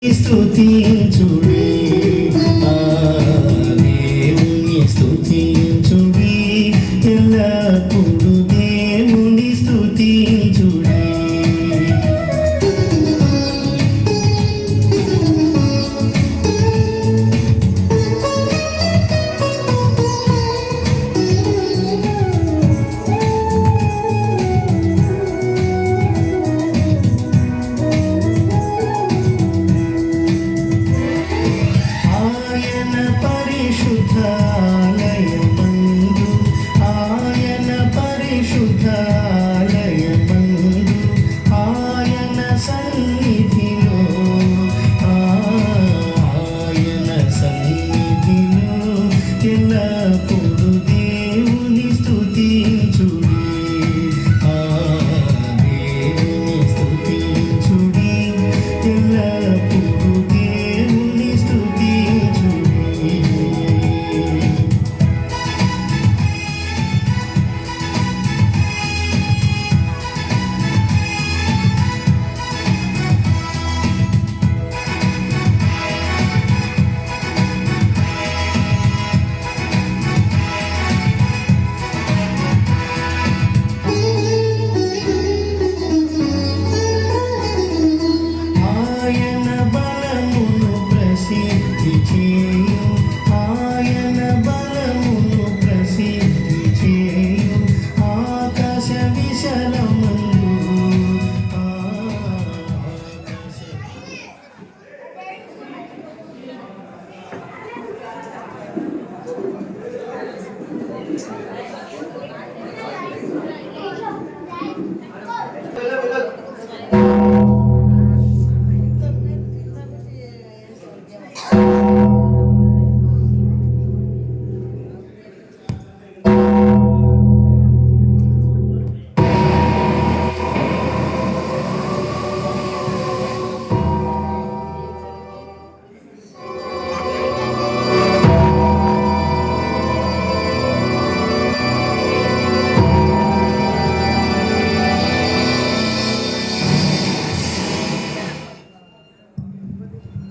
స్తుతించుడి దేవుని స్తుతించుడి ఎల్లప్పుడూ దేవుని స్తుతించుడి.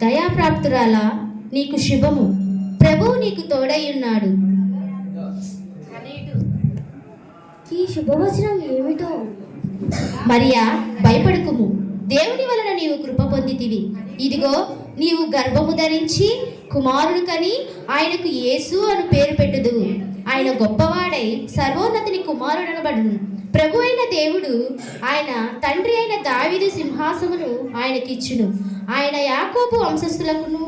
దయాప్రాప్తురాలా, నీకు శుభము, ప్రభువు నీకు తోడై ఉన్నాడు. ఈ శుభవచనం ఏమిటో? మరియా, భయపడకుము, దేవుని వలన నీవు కృప పొందితివి. ఇదిగో, నీవు గర్భము ధరించి కుమారుడు కని ఆయనకు యేసు అను పేరు పెట్టుదువు. ఆయన గొప్పవాడై సర్వోన్నతిని కుమారుడనబడును. ప్రభు అయిన దేవుడు ఆయన తండ్రి అయిన దావీదు సింహాసమును ఆయనకిచ్చును. ఆయన యాకోబు వంశస్థులకును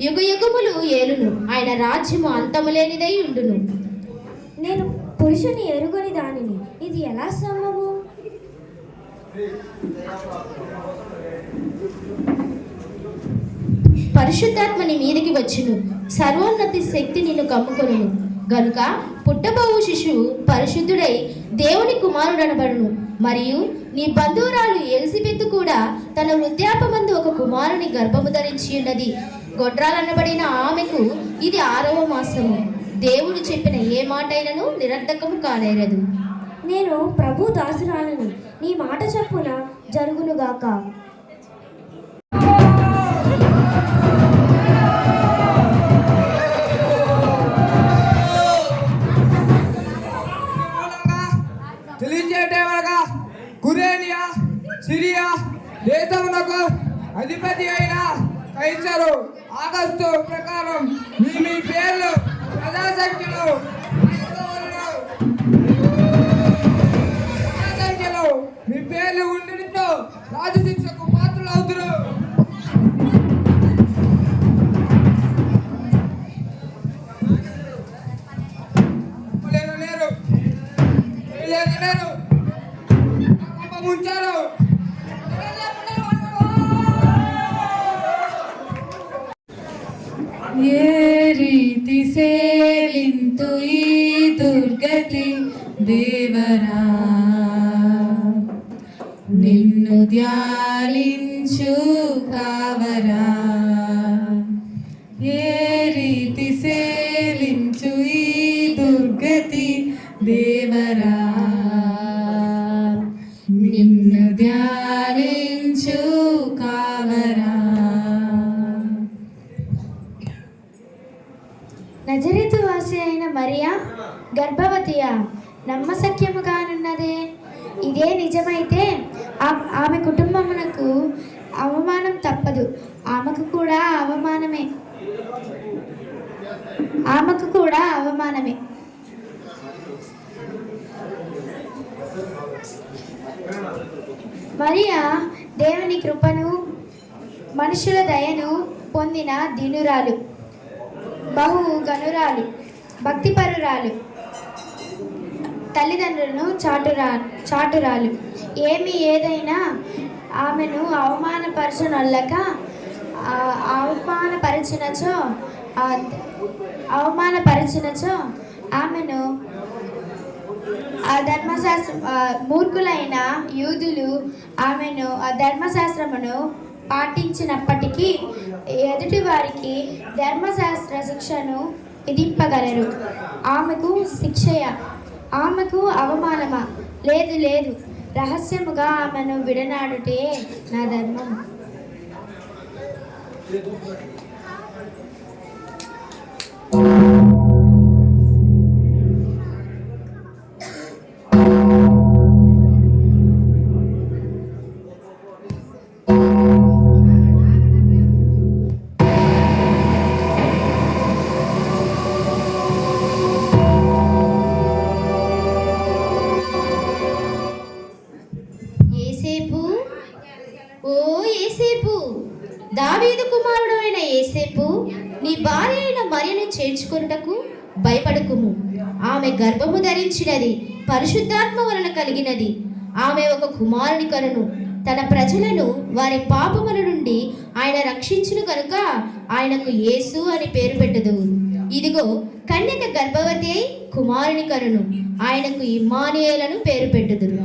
యుగయుగములు ఏలును. ఆయన రాజ్యము అంతము లేనిదై ఉండును. నేను పురుషుని ఎరుగని దానిని, ఇది ఎలా సంభవం? పరిశుద్ధాత్మ నీ మీదకి వచ్చును, సర్వోన్నతి శక్తి నిన్ను కమ్ముకొనును. గనుక పుట్టబోవు శిశువు పరిశుద్ధుడై దేవుని కుమారుడనబడును. మరియు నీ బంధువురాలు ఎలిజబెత్ కూడా తన వృద్ధాపమందు ఒక కుమారుని గర్భము ధరించి ఉన్నది. గొడ్రాలనబడిన ఆమెకు ఇది 6వ మాసము. దేవుడు చెప్పిన ఏ మాటైనను నిరర్ధకము కానేరదు. నేను ప్రభు దాసురాలని, నీ మాట చొప్పున జరుగునుగాక. తెలియచేటేవరగా కురేనియా సిరియా దేశమునకు అధిపతి అయిన కైసరు ఆగస్టు ప్రకారం మీ పేర్లు ప్రజాసంఖ్యలో మీ పేర్లు ఉండడంతో రాజశిక్షకు పాత్రలు అవుతున్నారు. ఉంచారు. ఏ రీతి సేవింతు ఈ దుర్గతి దేవరా, నిన్ను ధ్యానించు కావరా. ఏ రీతి సేవించు ఈ దుర్గతి దేవరా, నిన్ను ధ్యానించు కావరా. నజరేతు వాసి అయిన మరియా గర్భవతియా నమ్మశక్యముగానున్నదే. ఇదే నిజమైతే ఆమె కుటుంబమునకు అవమానం తప్పదు. ఆమెకు కూడా అవమానమే. మరియా దేవుని కృపను మనుషుల దయను పొందిన దీనురాలు, బహు గనురాలు, భక్తిపరురాలు, తల్లిదండ్రులను చాటురాలు. ఏదైనా ఆమెను అవమానపరిచినచో ఆమెను మూర్ఖులైన యూదులు ఆమెను ఆ ధర్మశాస్త్రమును పాటించినప్పటికీ ఎదుటి వారికి ధర్మశాస్త్ర శిక్షను విధింపగలరు. ఆమెకు శిక్షయ, ఆమెకు అవమానమా? లేదు, రహస్యముగా ఆమెను విడనాడుటే నా ధర్మం. దావీదు కుమారుడైన యేసేపు, నీ భార్య అయిన మరియను చేర్చుకొనుటకు భయపడకుము. ఆమె గర్భము ధరించినది పరిశుద్ధాత్మ వలన కలిగినది. ఆమె ఒక కుమారుని కనును. తన ప్రజలను వారి పాపముల నుండి ఆయన రక్షించును కనుక ఆయనకు యేసు అని పేరు పెట్టదు. ఇదిగో కన్యక గర్భవతి అయి కుమారుని కనును. ఆయనకు ఇమ్మానుయేలను పేరు పెట్టుదురు.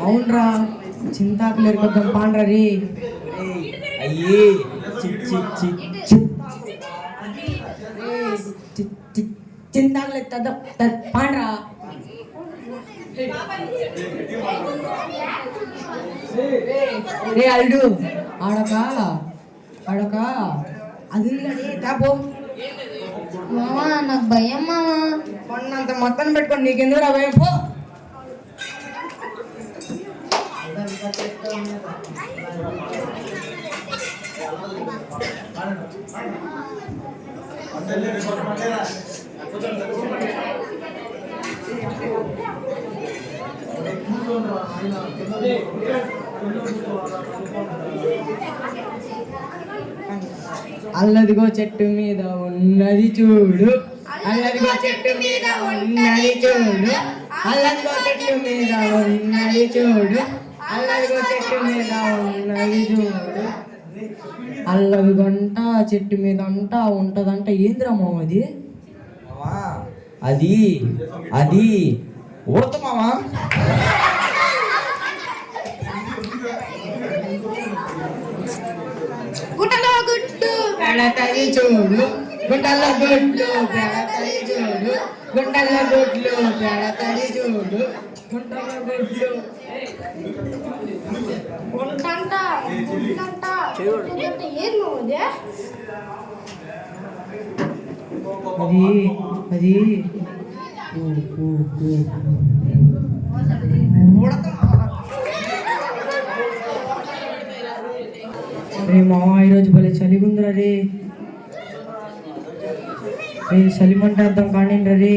అవునరా, చింతాకులు ఎరుకొద్దాం పాండ్రా రీ. అయ్యే చింతాకులు ఎత్తద్దాం పాండ్రా. రే అల్డు ఆడక అది తాపో మామా, నాకు భయం మామా. కొన్నంత మొత్తం పెట్టుకోండి, నీకెందుకు భయం? పో. అల్లదిగో చెట్టు మీద ఉన్నది చూడు, అల్లదిగో చెట్టు మీద ఉన్నది చూడు, అల్లదిగో చెట్టు మీద ఉన్నది చూడు, అల్లదిగో చెట్టు మీద ఉన్నది చూడు. అల్లది గంట చెట్టు మీద అంట ఉంటదంట. ఏంద్రా మామ అది? అది ఉడత మామా. గుట్టలో గుట్టు పెడతది చూడు, గుట్టలో గుడ్లు పెడతది చూడు, గుట్టలో గుడ్లు పెడతది చూడు, గుట్టలో గుడ్లు. అది రే మామ ఈరోజు భలే చలిగుందిరా రే. రే చలిమంటే అర్థం కానీ రే.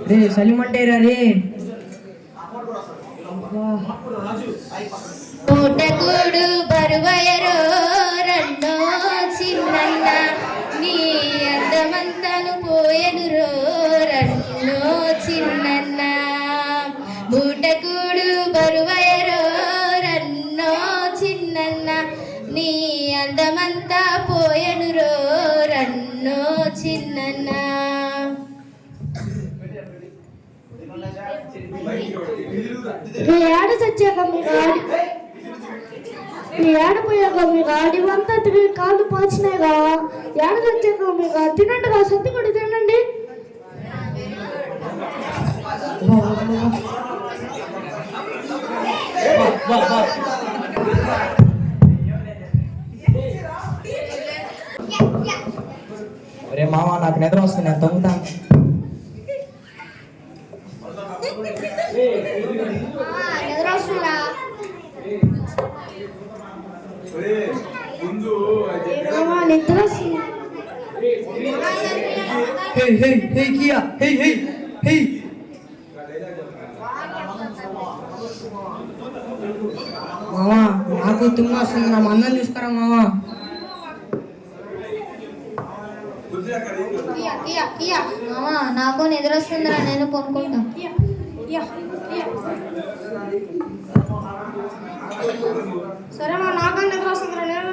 రే చలిమంటేరా రే. పూటకూడు బరువయరో రన్నో చిన్నన్న నీ అందమంతను పోయెనురో రన్నో చిన్నన్న. పూటకూడు బరువయరో రన్నో చిన్నన్న నీ అందమంతా పోయెనురో రన్నో చిన్నన్న. నీ ఏడ చచ్చాక నీ ఏడపోయాక మీకు అడివంతా తిరిగి కాళ్ళు పాచినాయిగా. ఏడ చచ్చాక మీకు తినండిగా, సత్తి కూడా తినండి. ఒరే మామ నాకు నిద్ర వస్తుంది, నేను తొంగుతాను. నిద్ర వస్తుందా? నిద్ర వస్తుంది. హే హే హే కియా హే హే హే. మామా నాకు తుమ్మ వస్తుంది, నా అన్నం చూసుకురా మామా. మామ నాకు నిద్ర వస్తుందిరా, నేను కొనుక్కుంటా. సరే మా నాకు నిద్ర వస్తుందిరా, నేను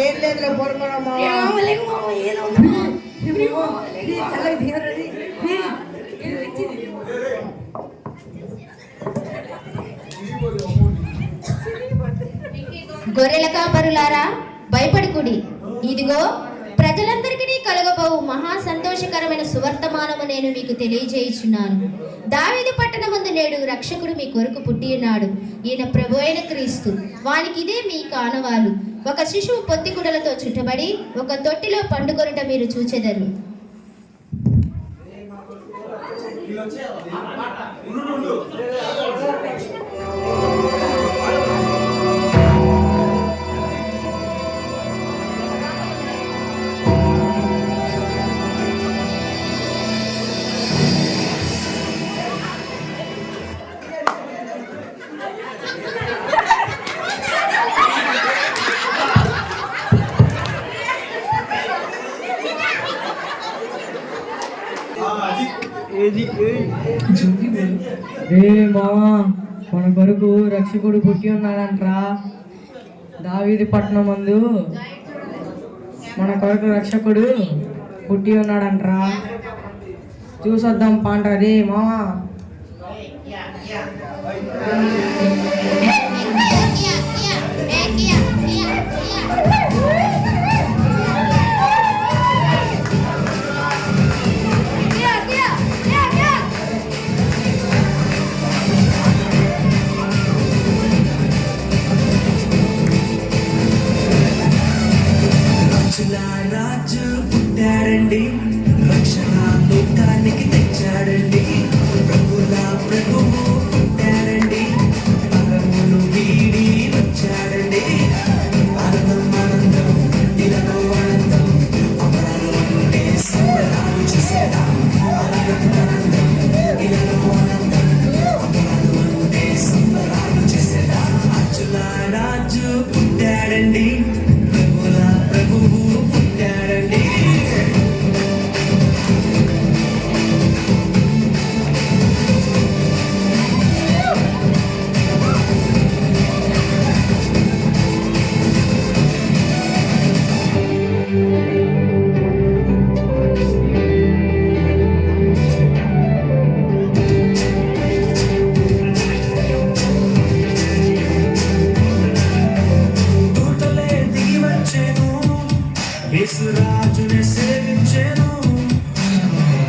ఏం లేదులే పడుకోరా మామా. గొర్రెల కాపరులారా భయపడుకుడి, ఇదిగో ప్రజలందరికీ కలగబోవు మహా సంతోషకరమైన సువర్తమానము నేను మీకు తెలియజేయుచున్నాను. దావీదు పట్టణమందు నేడు రక్షకుడు మీ కొరకు పుట్టి ఉన్నాడు. ఈయన ప్రభు అయిన క్రీస్తు. వానికి ఇదే మీ కానవాలు. ఒక శిశువు పొత్తిగుడలతో చుట్టబడి ఒక తొట్టిలో పండుకొనుట మీరు చూచెదరు. రే మామా, మన కొరకు రక్షకుడు పుట్టి ఉన్నాడంట్రా. దావీదు పట్టణం మందు మన కొరకు రక్షకుడు పుట్టి ఉన్నాడంట్రా. చూసొద్దాం పాండ్రా రే మామా. రాజు పుట్టారండి, రక్షణ లోకానికి తెచ్చాడండి. ప్రభుల ప్రభువు పుట్టారండి, పరమును వీడి వచ్చాడండి. ఆనందం ఆనందం ఇలాగో ఆనందం, అమరాలు అంటే సంబరాలు చేసేదా. ఆనందం ఆనందం యేసురాజుని సేవించెను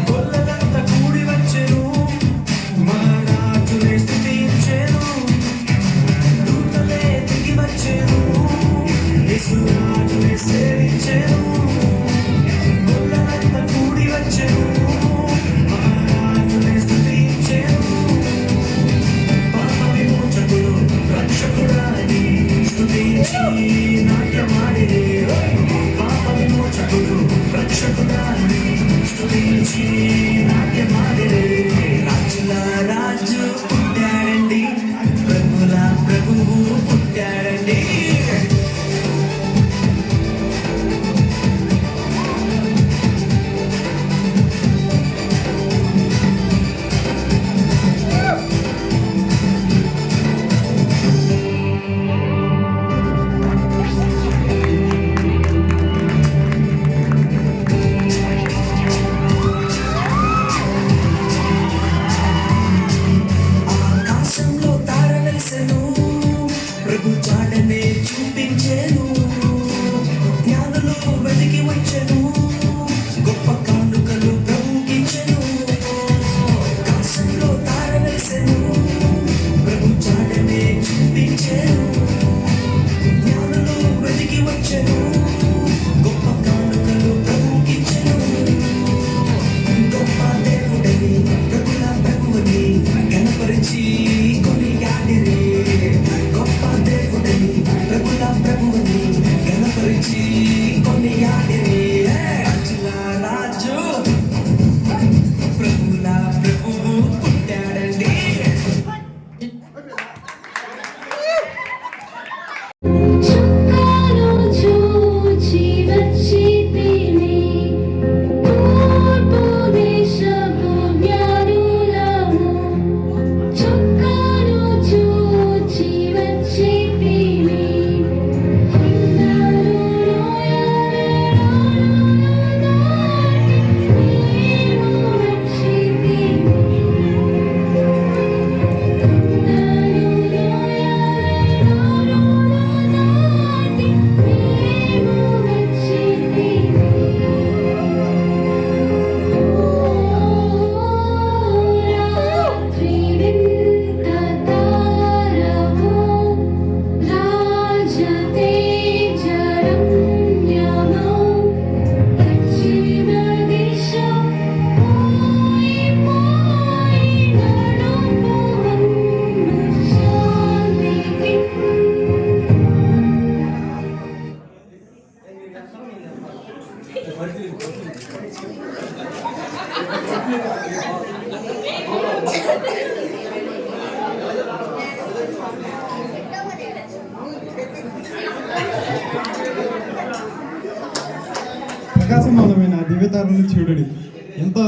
గొల్లలంతా కూడి వచ్చెను మహారాజుని స్తుతించెను దూతలే దిగి వచ్చెను యేసురాజుని సేవించెను గొల్లలంతా కూడి వచ్చెను మహారాజుని స్తుతించెను పాప విమోచకుడు రక్షకుడాని స్తుతించి నాట్యమాడిరే పాప విమోచకుడు రక్షకుడాని స్తుతించి నాట్యమాడిరే రాజుల రాజు పుట్టాడండి ప్రభుల ప్రభువు పుట్టాడండి ఆకాశంలో తార వెలిసెను ప్రభు చాటనే చూపించెను జ్ఞానులు వెతికి వచ్చెను గొప్ప కానుకలు ప్రభుకిచ్చెను ఆకాశంలో తార వెలిసెను ప్రభు చాటనే చూపించెను జ్ఞానులు వెతికి వచ్చెను గొప్ప కానుకలు ప్రభుకిచ్చెను గొప్ప దేవుడని ప్రభుల ప్రభువని గణపరిచి కొనియాడిరే గొప్ప దేవుడని ప్రభుల ప్రభువని గణపరిచి కొనియాడిరే రాజుల రాజు ప్రభుల ప్రభువు పుట్టాడండి చుక్కలు చూచి వచ్చితిమి తూర్పు దేశపు జ్ఞానులము చుక్కలు చూచి వచ్చితిమి హిందరు మేము వచ్చితిమి ప్రకాశమానమైన దివ్యతారను చూడడి ఎంతో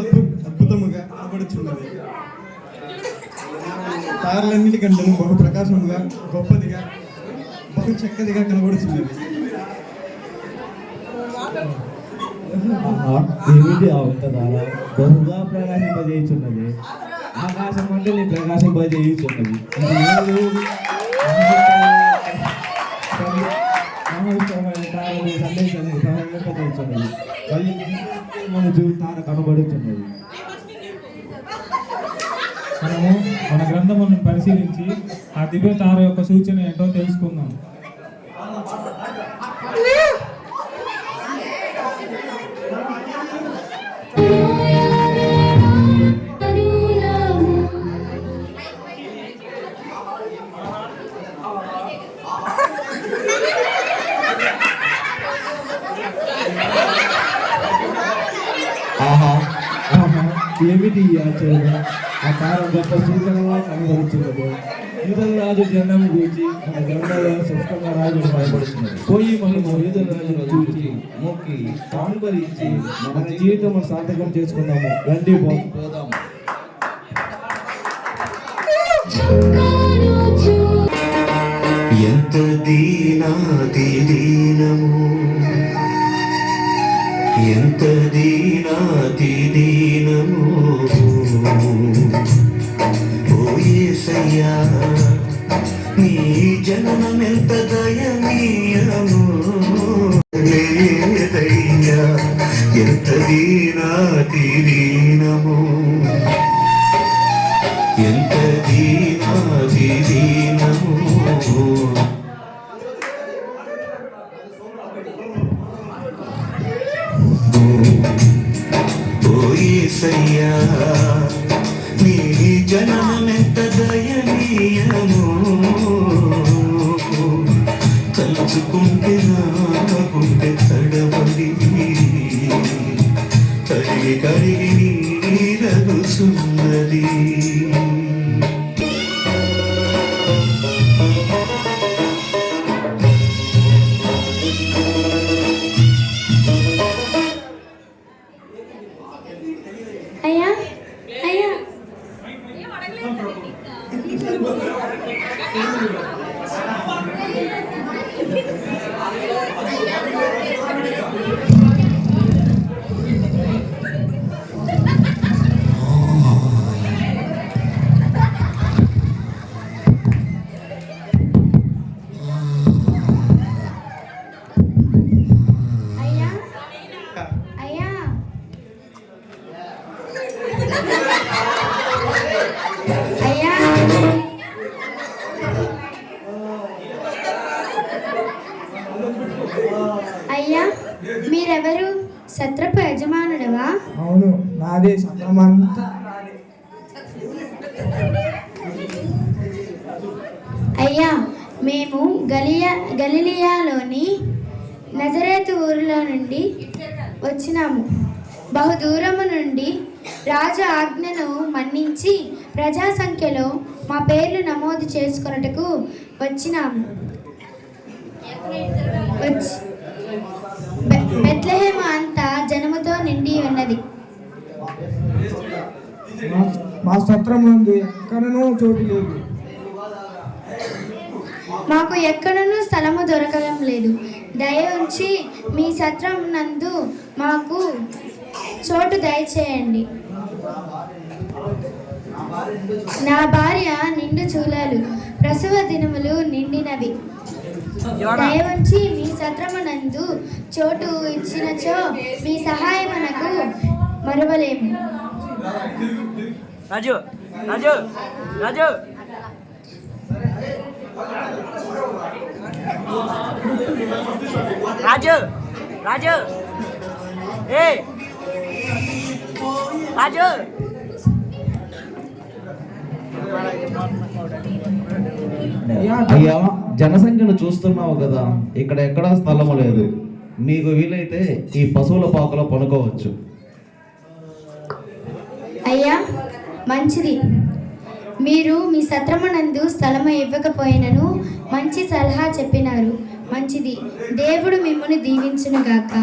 అద్భుతముగా కనబడుచున్నది తారలన్నిటికంటేను బహు ప్రకాశముగా గొప్పదిగా బహు చక్కదిగా కనబడుచున్నది ఏమిటి అవతరాల బహుగా ప్రకాశింపజేయుచున్నది ఆకాశం అంటే నీ ప్రకాశింపజేయుచున్నది సందేశాన్ని సహాయింపజేయుచున్నది మన జీవితాన్ని కనబడుతున్నది. మనము మన గ్రంథములను పరిశీలించి ఆ దివ్య తార యొక్క సూచన ఏంటో తెలుసుకుందాం. ఏమిటి ఈ ఆచరణ? ఆ తార గొప్ప సూచనగా కనబడుతున్నది. యూదుల రాజు జన్మం గురించి మన గ్రంథంలో స్పష్టంగా రాజు భయపడుతున్నది. పోయి మనము యూదుల రాజును చూచి మొక్కి కానుకరించి మన జీవితం సార్థకం చేసుకున్నాము. రండి పోదాము. ఎంత దీనాతి దీనము ఎంత దీనాతి దీనము ఓ యేసయ్యా నీ జననమెంత దయనీయము లేదయ్యా ఎంత దీనాతి దీనము ఎంత దీనాతి దీనము ఓ యేసయ్యా నీ జననమెంత దయనీయము తలుచుకుంటే నా గుండె తడబడి కరిగి కరిగి నీరగుచున్నది అయ్యా అయ్యా అయ్యా అయ్యా అయ్యా అయ్యా మీరెవరు సత్రపు యజమానుడవా? అవును, నాదే సత్రమంతా. అయ్యా మేము గలిలియాలోని నజరేతు ఊరిలో నుండి వచ్చినాము. బహుదూరము నుండి రాజు ఆజ్ఞను మన్నించి ప్రజా సంఖ్యలో మా పేర్లు నమోదు చేసుకొనుటకు వచ్చినాము. బెత్లెహేము అంతా జనముతో నిండి ఉన్నది. మా సత్రం నందు ఎక్కడనూ చోటు లేదు. మాకు ఎక్కడనూ స్థలము దొరకడం లేదు. దయ ఉంచి మీ సత్రం నందు మాకు చోటు దయచేయండి. నా భార్య నిండు చూలాలు, ప్రసవ దినములు నిండినవి. దయ ఉంచి మీ సత్రమునందు చోటు ఇచ్చినచో మీ సహాయమునకు మరువలేము. రాజు రాజు రాజు రాజు రాజు ఏ రాజు అయ్యా, జనసంఖ్యను చూస్తున్నావు కదా, ఇక్కడ ఎక్కడా స్థలము లేదు. మీకు వీలైతే ఈ పశువుల పాకలో పనుకోవచ్చు. అయ్యా మంచిది. మీరు మీ సత్రమునందు స్థలము ఇవ్వకపోయినను మంచి సలహా చెప్పినారు. మంచిది. దేవుడు మిమ్మల్ని దీవించునుగాక.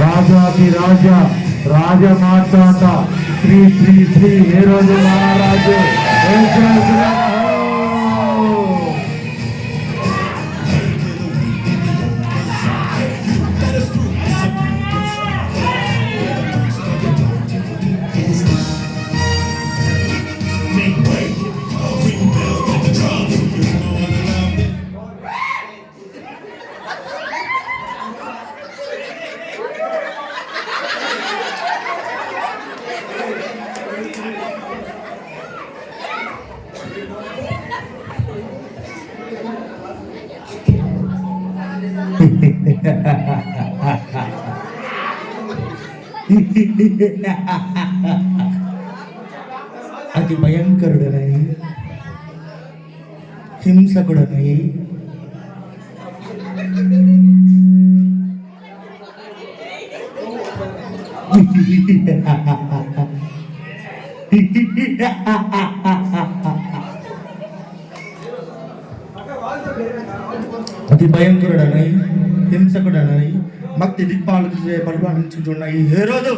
రాజాధిరాజ రాజమార్తాండ శ్రీ శ్రీ శ్రీ ఏ రోజు మహారాజు అతి భయంకరుడనై హింసకుడనై అతి భయంకరుడనై హింసకుడనై భక్తి పరిపాలించుతున్న ఈ హేరోదు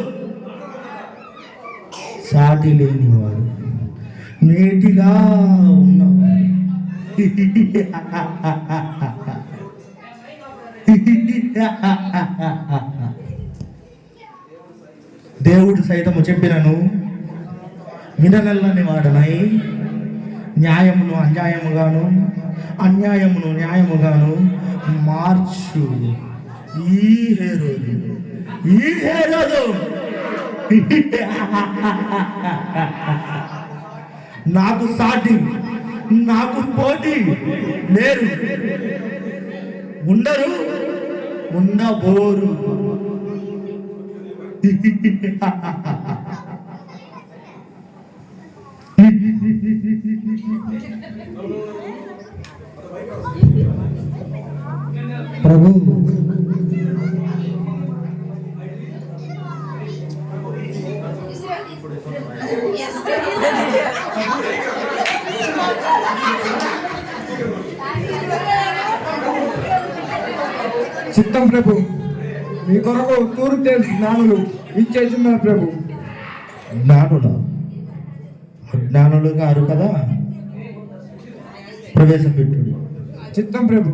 సాటి లేనివాడు, నేటిగా ఉన్నవాడు, దేవుడు సైతము చెప్పినను విననల్లని వాడనై న్యాయమును అన్యాయముగాను అన్యాయమును న్యాయముగాను మార్చు ఈ హేరోదు నాకు సాటి నాకు పోటీ లేరు, ఉండరు, ఉండబోరు. ప్రభు చిత్తం ప్రభు, మీ కొరకు తూరు తేల్చి జ్ఞానులు ఇచ్చేస్తున్నారు ప్రభు. జ్ఞానులు గారు కదా, ప్రవేశపెట్టుడు. చిత్తం ప్రభు.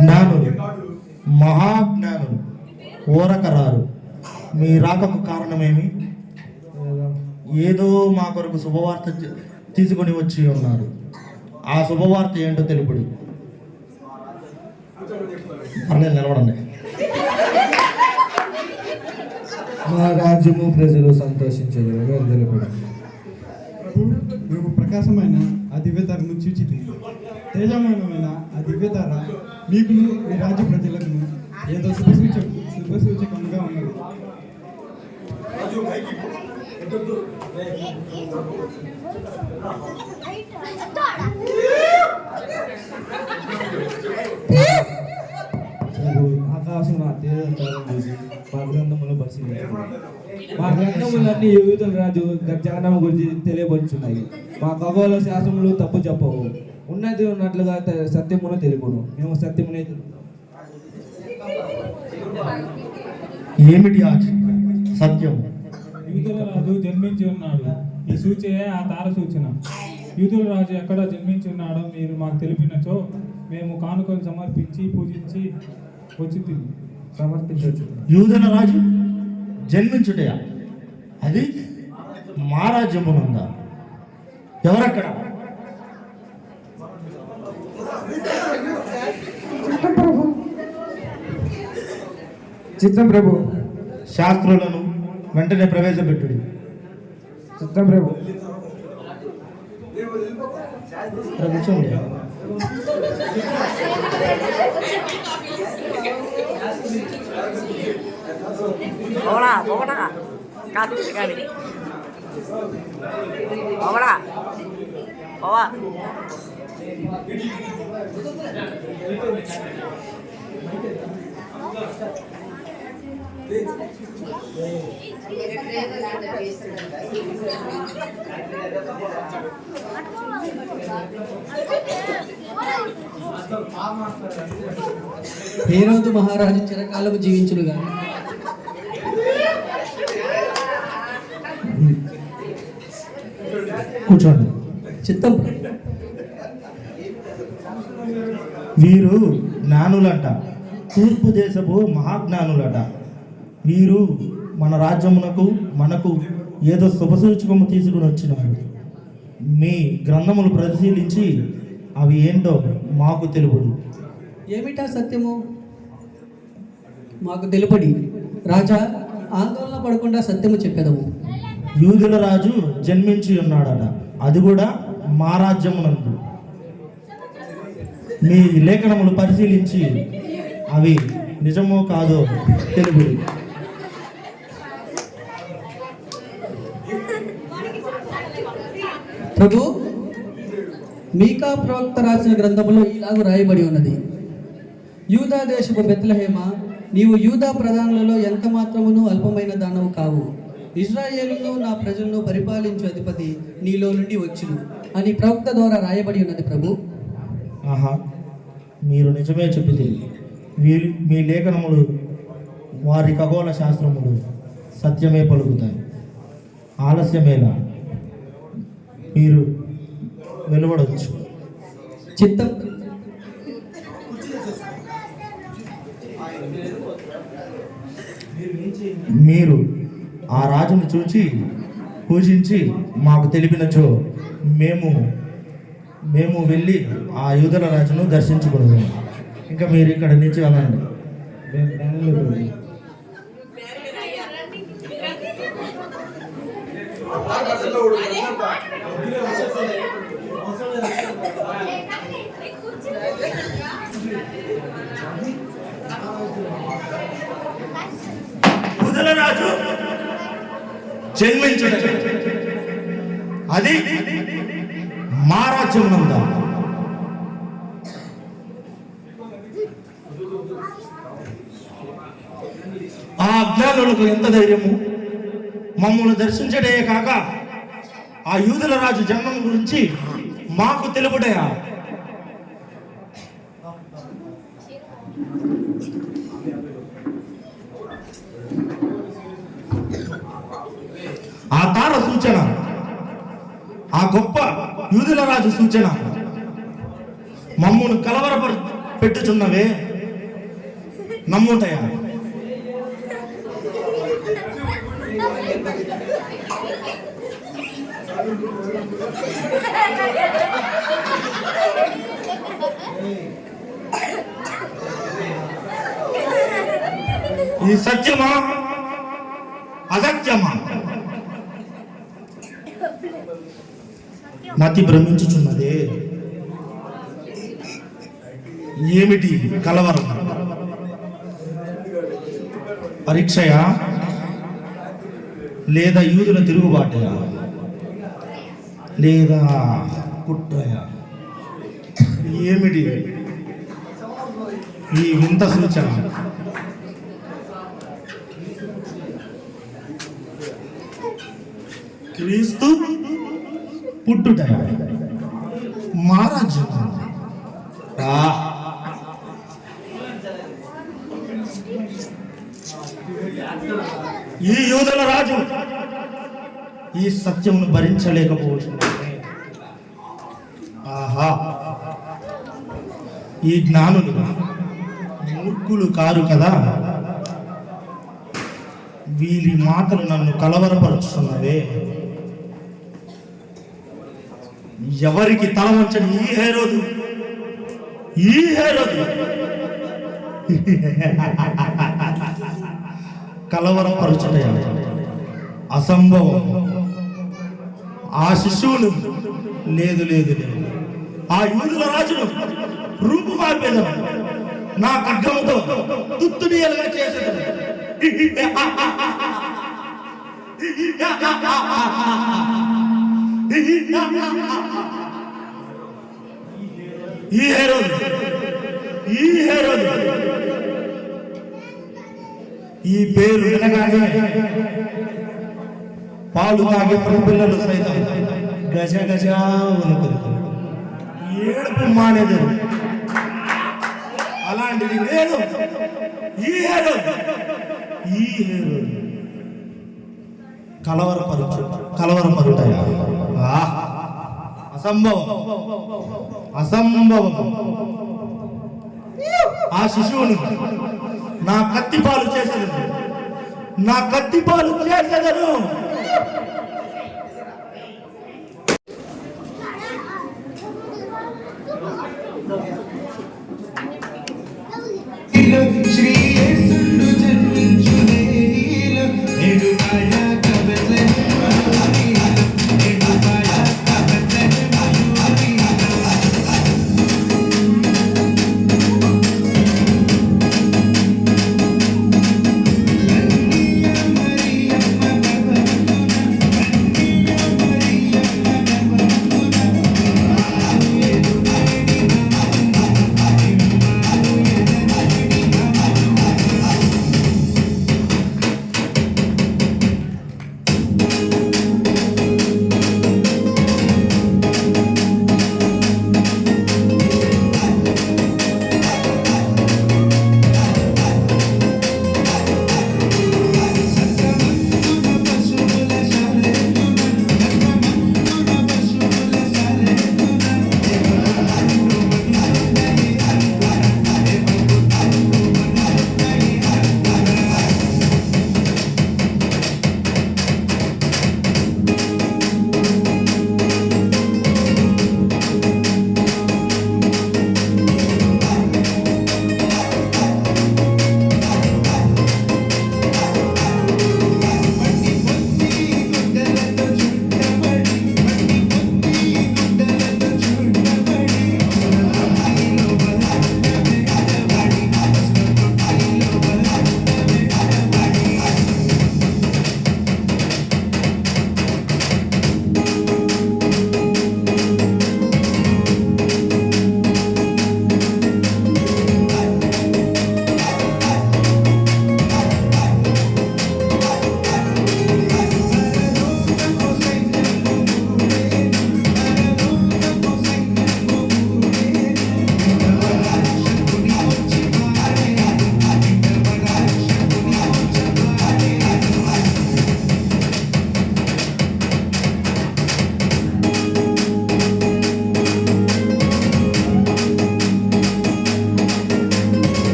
జ్ఞానులు మహాజ్ఞానులు ఓరకరారు, మీ రాకకు కారణమేమి? ఏదో మా కొరకు శుభవార్త తీసుకొని వచ్చి ఉన్నారు. ఆ శుభవార్త ఏంటో తెలుపుడు. పర్లేదు, నిలబడండి. మా రాజ్యము ప్రజలు సంతోషించదు, మీరు తెలుపుడు. మేము ప్రకాశమైన ఆ దివ్యతారను చూచితి. తేజమానమైన ఆ దివ్యతార మీకు మీ రాజ్య ప్రజలకు ఏదో శుభసూచకంగా ఉన్నది. ఆకాశం నా తేజం చూసి మా గ్రంథములు పరిశీలించారు. మా గ్రంథములన్నీ యూదుల రాజు జగనమ్మ గురించి తెలియపరుచున్నాయి. మా ఖగోళ శాస్త్రములు తప్పు చెప్పవు. ఉన్నది ఉన్నట్లుగా సత్యమును తెలుపును. మేము సత్యమునే ఏమిటి ఆ సత్యం? యూదుల రాజు జన్మించి ఉన్నాడు. ఈ సూచయే ఆ తార సూచన. యూదుల రాజు ఎక్కడ జన్మించి ఉన్నాడో మీరు మాకు తెలిపినచో మేము కానుకలు సమర్పించి పూజించి వచ్చి సమర్పించవచ్చు. యూదుల రాజు జన్మించుటయా? అది మా రాజ్యమునుందా? ఎవరక్కడ? చిత్తం ప్రభు. శాస్త్రులను వెంటనే ప్రవేశపెట్టుడి. చిత్తం ప్రభు. కూర్చోండి. హేరోదు మహారాజు చిరకాలము జీవించునుగా. కూర్చోండి. చిత్తం వీరు జ్ఞానులట, తూర్పు దేశపు మహాజ్ఞానులట. వీరు మన రాజ్యమునకు మనకు ఏదో శుభసూచకము తీసుకుని వచ్చినారు. మీ గ్రంథములు పరిశీలించి అవి ఏంటో మాకు తెలుపుడు. ఏమిటా సత్యము మాకు తెలుపడి రాజా, ఆందోళన పడకుండా సత్యము చెప్పెదము. యూదుల రాజు జన్మించి ఉన్నాడట, అది కూడా మా రాజ్యమునందు. మీ లేఖనములు పరిశీలించి అవి నిజమో కాదో తెలుపుడు. ప్రభు, మీకా ప్రవక్త రాసిన గ్రంథములో ఇలాగూ రాయబడి ఉన్నది: యూదా దేశపు బెత్లెహేమ, నీవు యూదా ప్రధానులలో ఎంత మాత్రమును అల్పమైన దానవు కావు. ఇశ్రాయేలును నా ప్రజలను పరిపాలించు అధిపతి నీలో నుండి వచ్చును అని ప్రవక్త ద్వారా రాయబడి ఉన్నది ప్రభు. ఆహా, మీరు నిజమే చెప్పితే మీ లేఖనములు వారి ఖగోళ శాస్త్రములు సత్యమే పలుకుతాయి. ఆలస్యమేలా, మీరు వెలువడవచ్చు. చిత్తం మీరు ఆ రాజును చూచి పూజించి మాకు తెలిపినచో మేము వెళ్ళి ఆ యూదుల రాజును దర్శించుకున్నాము. ఇంకా మీరు ఇక్కడ నుంచి వెళ్ళండి. మేము జ్ఞానులు ప్రభు. యూదుల రాజు జన్మించుట అది మా రాజ్యం నందా. ఆ అజ్ఞానులకు ఎంత ధైర్యము! మమ్మల్ని దర్శించడే కాక ఆ యూదుల రాజు జన్మం గురించి మాకు తెలుపుటయా? ఆ తార సూచన, ఆ గొప్ప యూదుల రాజు సూచన మమ్మల్ని పెట్టుచున్నవే, నమ్ముంటాయా? ఇది సత్యమా అసత్యమా? మతి భ్రమించుచున్నదే. ఏమిటి కలవరం? పరీక్షయా లేదా యూదుల తిరుగుబాటయా లేదా కుట్రయా? ఏమిటి ఈ వింత సూచన? క్రీస్తు పుట్టుటయా? మహారాజ్యం ఈ యూదుల రాజు ఈ సత్యమును భరించలేకపోవచ్చు. ఆహా, ఈ జ్ఞానులు మూర్ఖులు కారు కదా, వీరి మాటలు నన్ను కలవరపరుచుతున్నవే. ఎవరికి తల వంచని ఈ హేరోదు కలవరపరచుట అసంభవం. ఆ శిశువును లేదు లేదు లేదు, ఆ యూదుల రాజును రూపు మార్పేదను, నా ఖడ్గముతో తుత్తుడియలుగా చేసేదను. ఈ హేరోదు ఈ పేరు వినగానే పాలు తాగే పిల్లలు సైతం గజ గజ వణుకును, ఏడుపు మానేది. అలాంటిది నేను ఈ హేరోదు కలవరపరుటయా? అసంభవం. ఆ శిశువుని నా కత్తిపాలు చేసేదను. శ్రీ యేసును జన్మించునే నేడు మాయా కబెత్లెహేమ్ నేడు మాయా కబెత్లెహేమ్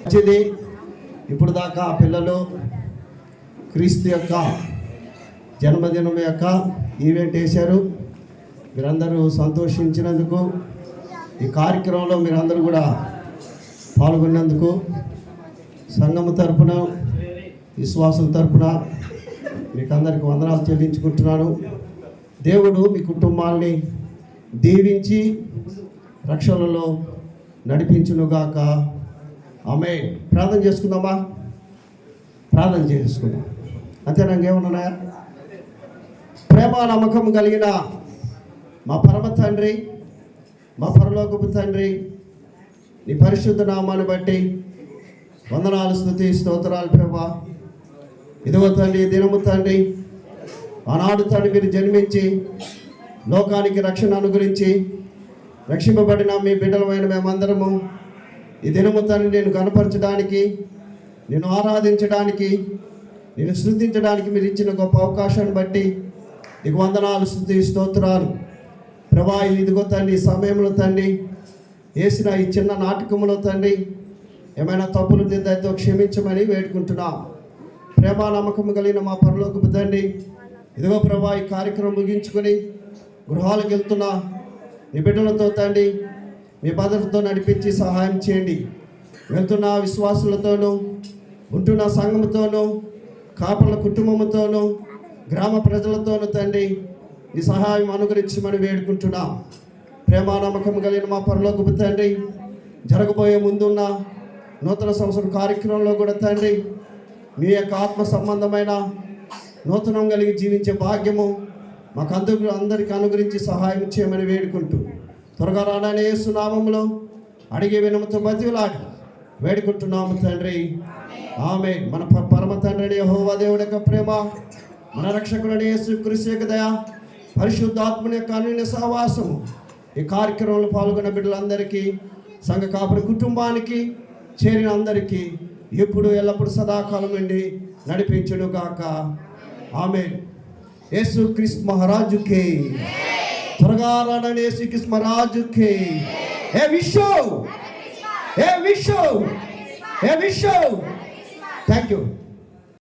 మంచిది. ఇప్పుడు దాకా పిల్లలు క్రీస్తు యొక్క జన్మదినం యొక్క ఈవెంట్ వేశారు. మీరందరూ సంతోషించినందుకు, ఈ కార్యక్రమంలో మీరందరూ కూడా పాల్గొన్నందుకు సంఘం తరపున, విశ్వాసం తరపున మీకు అందరికీ వందనాలు చెల్లించుకుంటున్నాను. దేవుడు మీ కుటుంబాన్ని దీవించి రక్షణలో నడిపించునుగాక. ఆమేన్. ప్రార్థన చేసుకుందామా? ప్రార్థన చేసుకుందాం. అంతే. నాకేమన్నా ప్రేమ నమ్మకం కలిగిన మా పరమ తండ్రి, మా పరలోకపు తండ్రి, నీ పరిశుద్ధ నామాన్ని బట్టి వందనాలు, స్తుతి, స్తోత్రాలు ప్రభా. ఇదిగో తండ్రి, దినము తండ్రి, ఆనాడు తండ్రి మీరు జన్మించి లోకానికి రక్షణ అనుగురించి రక్షింపబడిన మీ బిడ్డలమైన మేమందరము ఈ దినము తండ్రి నేను కనపరచడానికి, నేను ఆరాధించడానికి, నేను స్తుతించడానికి మీరు ఇచ్చిన గొప్ప అవకాశాన్ని బట్టి నీకు వందనాలు, స్తుతి, స్తోత్రాలు. ప్రభా ఇదిగో తండ్రి ఈ సమయంలో తండ్రి వేసిన ఈ చిన్న నాటకంలో తండ్రి ఏమైనా తప్పులు దయతో క్షమించమని వేడుకుంటున్నాం. ప్రేమ నమ్మకం కలిగిన మా పరలోకపు తండ్రి, ఇదిగో ప్రభా ఈ కార్యక్రమం ముగించుకొని గృహాలకు వెళ్తున్న నీ బిడ్డలతో తండ్రి మీ భద్రతతో నడిపించి సహాయం చేయండి. వెళ్తున్న విశ్వాసులతోనూ ఉంటున్న సంఘముతోనూ కాపర్ల కుటుంబంతోనూ గ్రామ ప్రజలతోనూ తండ్రి నీ సహాయం అనుగ్రహించమని వేడుకుంటున్నాం. ప్రేమ నమ్మకం కలిగిన మా పరలోకపు తండ్రి, జరగబోయే ముందున్న నూతన సంవత్సరం కార్యక్రమంలో కూడా తండ్రి మీ యొక్క ఆత్మ సంబంధమైన నూతనం కలిగి జీవించే భాగ్యము మాకు అందరికీ అనుగ్రహించి సహాయం చేయమని వేడుకుంటూ త్వరగా రాననే యేసు నామములో అడిగే వినముతో బతిలాడి వేడుకుంటున్నాము తండ్రి. ఆమె మన పరమ తండ్రి యెహోవా దేవుడి యొక్క ప్రేమ, మన రక్షకుడైన యేసుక్రీస్తు యొక్క దయ, పరిశుద్ధాత్మని యొక్క అన్యోన్య సహవాసము ఈ కార్యక్రమంలో పాల్గొన్న బిడ్డలందరికీ, సంఘ కాపురి కుటుంబానికి చేరిన అందరికీ ఎప్పుడు ఎల్లప్పుడు సదాకాలం నుండి నడిపించును గాక. ఆమేన్. యేసుక్రీస్తు మహారాజుకే, త్వరగా రానని యేసుక్రీస్తు మహారాజుకే ఏ విషో థ్యాంక్ యూ.